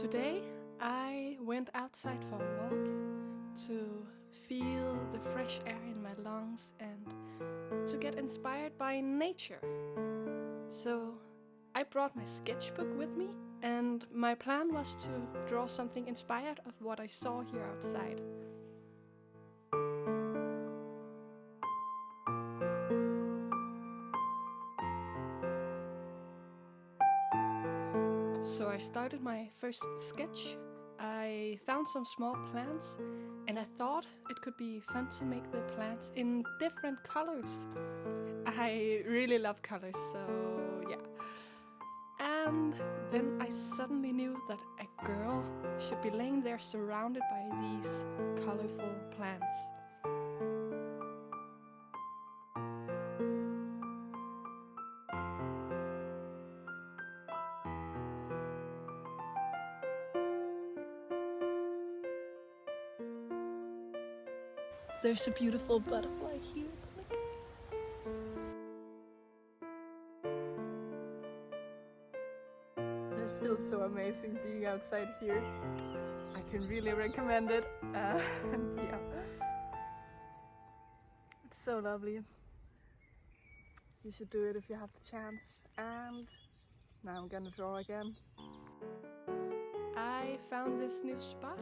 Today I went outside for a walk to feel the fresh air in my lungs and to get inspired by nature. So I brought my sketchbook with me, and my plan was to draw something inspired of what I saw here outside. So I started my first sketch. I found some small plants and I thought it could be fun to make the plants in different colors. I really love colors, so yeah. And then I suddenly knew that a girl should be laying there surrounded by these colorful plants. There's a beautiful butterfly here. This feels so amazing being outside here. I can really recommend it. And yeah, it's so lovely. You should do it if you have the chance. And now I'm gonna draw again. I found this new spot,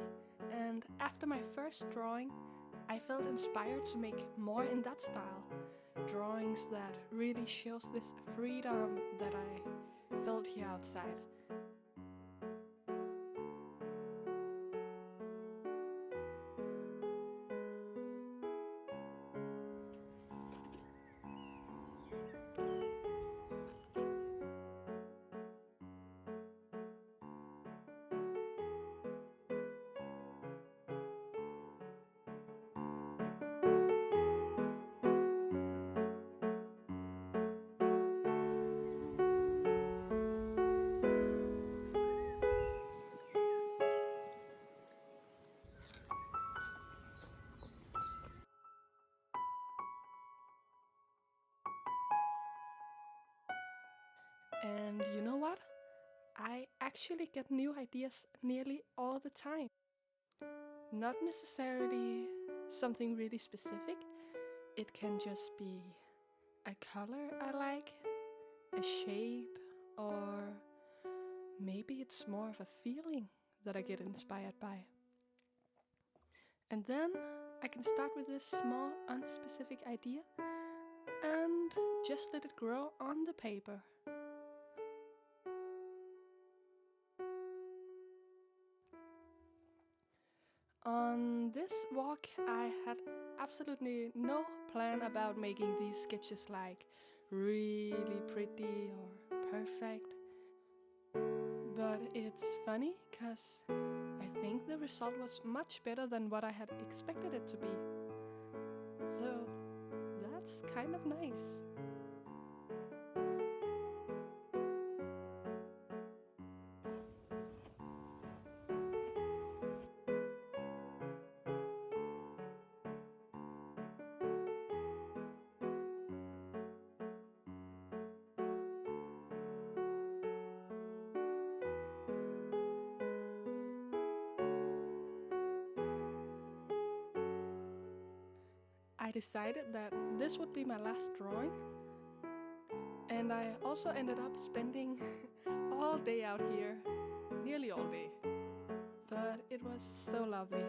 and after my first drawing, I felt inspired to make more in that style. Drawings that really shows this freedom that I felt here outside. And you know what? I actually get new ideas nearly all the time. Not necessarily something really specific. It can just be a color I like, a shape, or maybe it's more of a feeling that I get inspired by. And then I can start with this small, unspecific idea and just let it grow on the paper. On this walk, I had absolutely no plan about making these sketches like really pretty or perfect. But it's funny because I think the result was much better than what I had expected it to be. So that's kind of nice. I decided that this would be my last drawing, and I also ended up spending all day out here, nearly all day. But it was so lovely.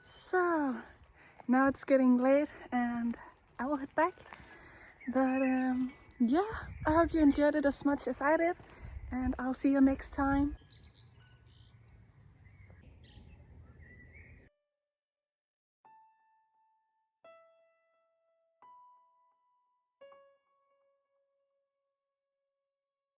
So now it's getting late and I will head back. But yeah, I hope you enjoyed it as much as I did, and I'll see you next time.